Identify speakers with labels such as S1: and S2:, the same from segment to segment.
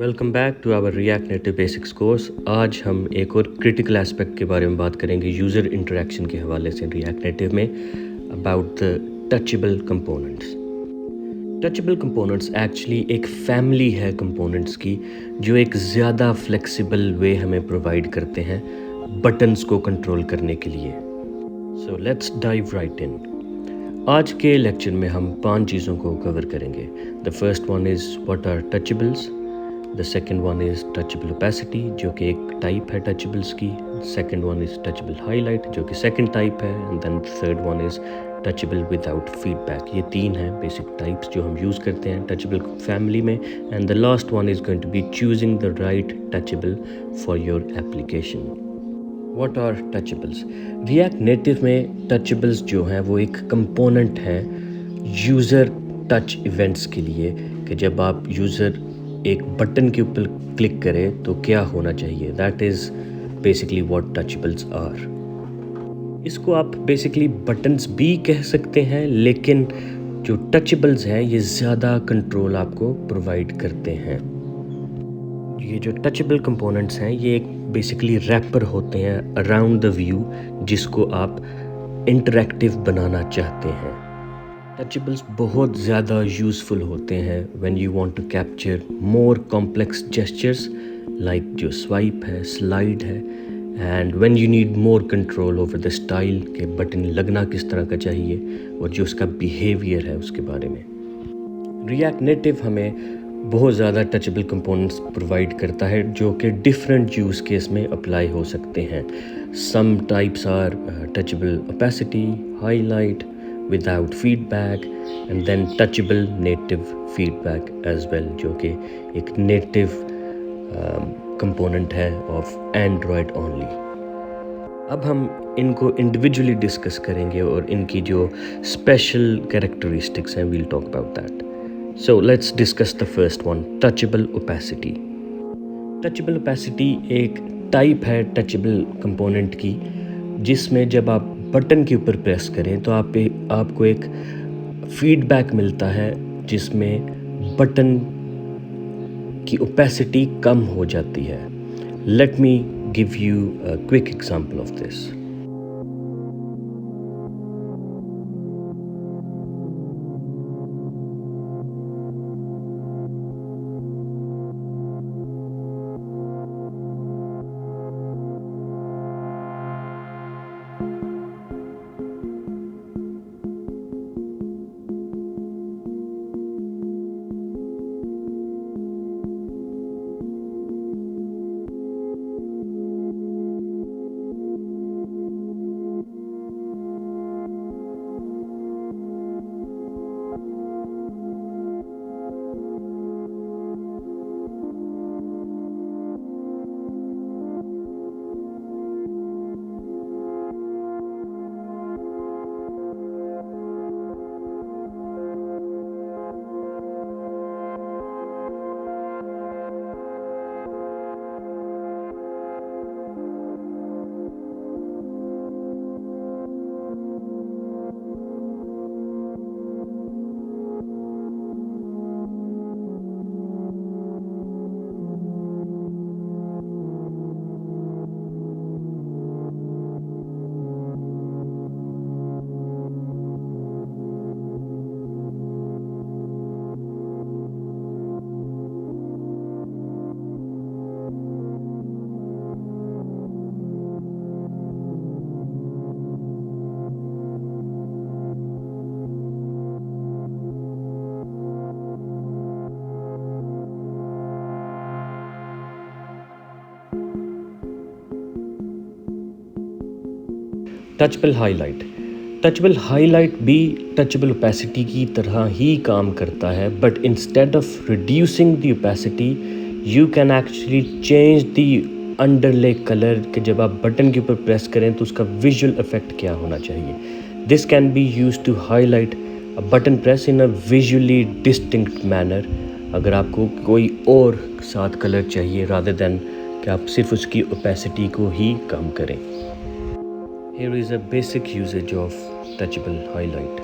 S1: Welcome back to our React Native basics course. आज हम एक और क्रिटिकल एस्पेक्ट के बारे में बात करेंगे यूज़र इंटरेक्शन के हवाले से रिएक्ट नेटिव में about the touchable components. Touchable components actually एक फैमिली है कंपोनेंट्स की जो एक ज़्यादा फ्लेक्सिबल वे हमें प्रोवाइड करते हैं बटन्स को कंट्रोल करने के लिए। सो लेट्स डाइव राइट इन। आज के लेक्चर में हम 5 चीज़ों को कवर करेंगे। The first one is what are touchables. The second one is touchable opacity जो कि एक टाइप है टचेबल्स की। Second one is touchable highlight जो कि सेकेंड टाइप है। And then third one is touchable without feedback. ये 3 हैं बेसिक टाइप्स जो हम यूज़ करते हैं टचेबल फैमिली में। And the last one is going to be choosing the right touchable for your application. What are touchables? React Native में touchables जो हैं वो एक कंपोनेंट है यूज़र टच इवेंट्स के लिए कि जब आप यूज़र एक बटन के ऊपर क्लिक करें तो क्या होना चाहिए। That is basically what touchables are. इसको आप बेसिकली बटन्स भी कह सकते हैं, लेकिन जो टचेबल्स हैं ये ज़्यादा कंट्रोल आपको प्रोवाइड करते हैं। ये जो टचेबल कंपोनेंट्स हैं ये एक बेसिकली रैपर होते हैं अराउंड द व्यू जिसको आप इंटरैक्टिव बनाना चाहते हैं। टचेबल्स बहुत ज़्यादा यूज़फुल होते हैं when you want to capture more complex gestures like जो स्वाइप है, स्लाइड है, and when you need more control over the style के बटन लगना किस तरह का चाहिए और जो उसका बिहेवियर है उसके बारे में। रिएक्ट नेटिव हमें बहुत ज़्यादा टचेबल कंपोनेंट्स प्रोवाइड करता है जो कि डिफरेंट यूज़ केस में अप्लाई हो सकते हैं। Some types are touchable opacity, highlight, without feedback and then touchable native feedback as well जो कि एक नेटिव कंपोनेंट है ऑफ एंड्रॉयड ओनली। अब हम इनको इंडिविजुअली डिस्कस करेंगे और इनकी जो स्पेशल कैरेक्टरिस्टिक्स हैं we'll talk about that. So let's discuss the first one, touchable opacity. Touchable opacity एक टाइप है टचेबल कंपोनेंट की जिसमें जब आप बटन के ऊपर प्रेस करें तो आपको एक फीडबैक मिलता है जिसमें बटन की ओपेसिटी कम हो जाती है। Let me give you a quick example of this. Touchable highlight. Touchable highlight भी टचेबल ओपेसिटी की तरह ही काम करता है, but instead of reducing the opacity you can actually change the अंडरले colour के जब आप बटन के ऊपर प्रेस करें तो उसका विजुअल इफेक्ट क्या होना चाहिए। This can be use to highlight a button press in a visually distinct manner. अगर आपको कोई और साथ कलर चाहिए रादर देन कि आप सिर्फ उसकी ओपेसिटी को ही कम करें। Here is a basic usage of touchable highlight.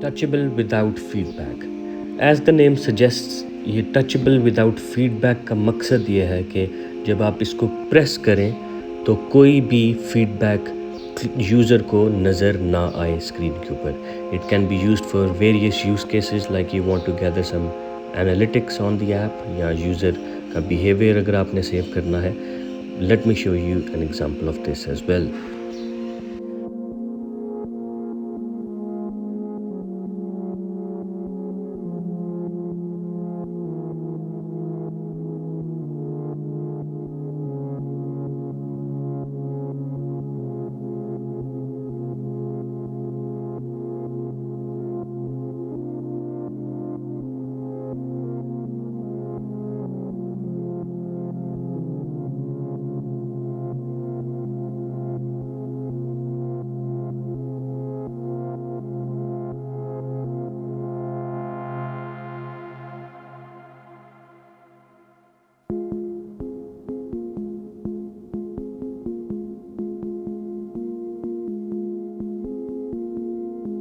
S1: Touchable without feedback. As the name suggests, ये टचेबल विदाउट फीडबैक का मकसद ये है कि जब आप इसको प्रेस करें तो कोई भी फीडबैक यूज़र को नज़र ना आए स्क्रीन के ऊपर। It can be used for various use cases, like you want to gather some analytics on the app, या यूज़र का बिहेवियर अगर आपने सेव करना है। Let me show you an example of this as well.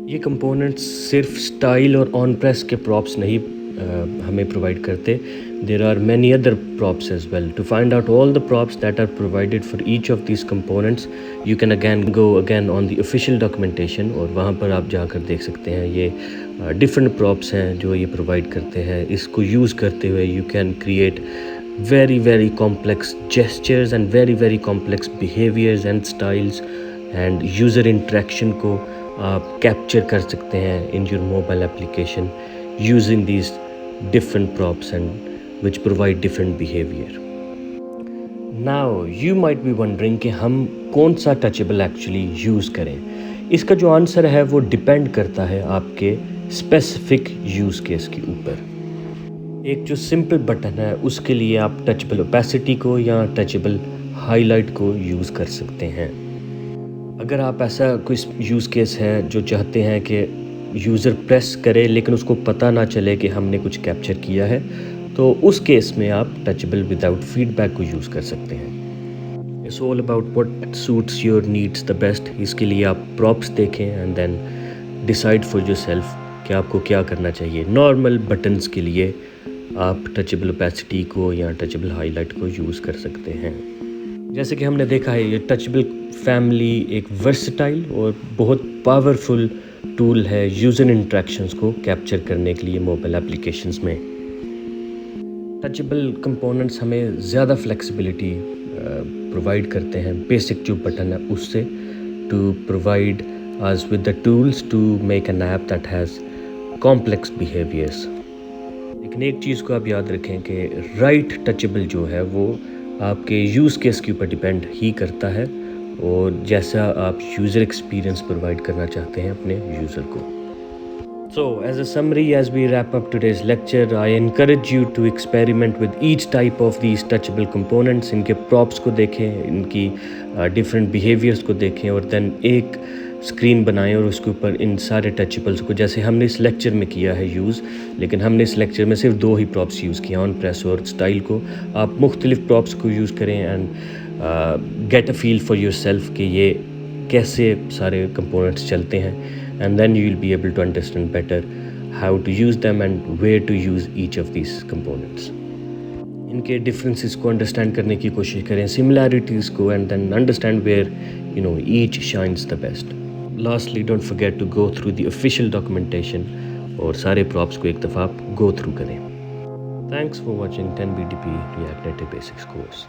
S1: ये components सिर्फ style और on press के प्रॉप्स नहीं हमें प्रोवाइड करते। There are many other props as well. To find out all the props that are provided for each of this components, you can again go again on the official documentation, और वहाँ पर आप जाकर देख सकते हैं ये डिफरेंट प्रॉप्स हैं जो ये प्रोवाइड करते हैं। इसको यूज़ करते हुए you can create very complex gestures and very complex behaviors and styles, and user interaction को आप कैप्चर कर सकते हैं in your mobile application using these different props and which provide different behavior. Now you might be wondering कि हम कौन सा touchable actually use करें। इसका जो आंसर है वो डिपेंड करता है आपके स्पेसिफिक यूज़ केस के ऊपर। एक जो सिंपल बटन है उसके लिए आप टचेबल ओपेसिटी को या टचेबल हाईलाइट को यूज़ कर सकते हैं। अगर आप ऐसा कोई यूज़ केस है जो चाहते हैं कि यूज़र प्रेस करे लेकिन उसको पता ना चले कि हमने कुछ कैप्चर किया है, तो उस केस में आप टचेबल विदाउट फीडबैक को यूज़ कर सकते हैं। It's all about what suits your needs the best. इसके लिए आप प्रॉप्स देखें and then decide for yourself कि आपको क्या करना चाहिए। नॉर्मल बटन्स के लिए आप टचेबल ओपेसिटी को या टचेबल हाईलाइट को यूज़ कर सकते हैं। जैसे कि हमने देखा है, ये टचेबल फैमिली एक वर्सटाइल और बहुत पावरफुल टूल है यूज़र इंटरेक्शंस को कैप्चर करने के लिए मोबाइल एप्लीकेशंस में। टचेबल कंपोनेंट्स हमें ज़्यादा फ्लेक्सिबिलिटी प्रोवाइड करते हैं बेसिक जो बटन है उससे, to provide us with the tools to make an app that has complex behaviours. लेकिन एक चीज़ को आप याद रखें कि राइट टचेबल जो है वो आपके यूज़ केस के ऊपर डिपेंड ही करता है, और जैसा आप यूज़र एक्सपीरियंस प्रोवाइड करना चाहते हैं अपने यूज़र को। So, as a summary, as we wrap up today's lecture, I encourage you to experiment with each type of these touchable components. इनके props को देखें, इनकी different behaviors को देखें, और then एक स्क्रीन बनाएं और उसके ऊपर इन सारे टचेबल्स को, जैसे हमने इस लेक्चर में किया है यूज़, लेकिन हमने इस लेक्चर में सिर्फ 2 ही प्रॉप्स यूज़ किया, ऑन प्रेस और स्टाइल को। आप मुख्तलिफ प्रॉप्स को यूज़ करें and get a feel for yourself कि ये कैसे सारे कंपोनेंट्स चलते हैं, and then you will be able to understand better how to use them and where to use each of these components. इनके differences को understand करने की कोशिश करें, similarities को, and then understand where each shines the best. Lastly, don't forget to go through the official documentation और सारे props को एक दफ़ा आप go through करें। Thanks for watching 10BDP React Native Basics course.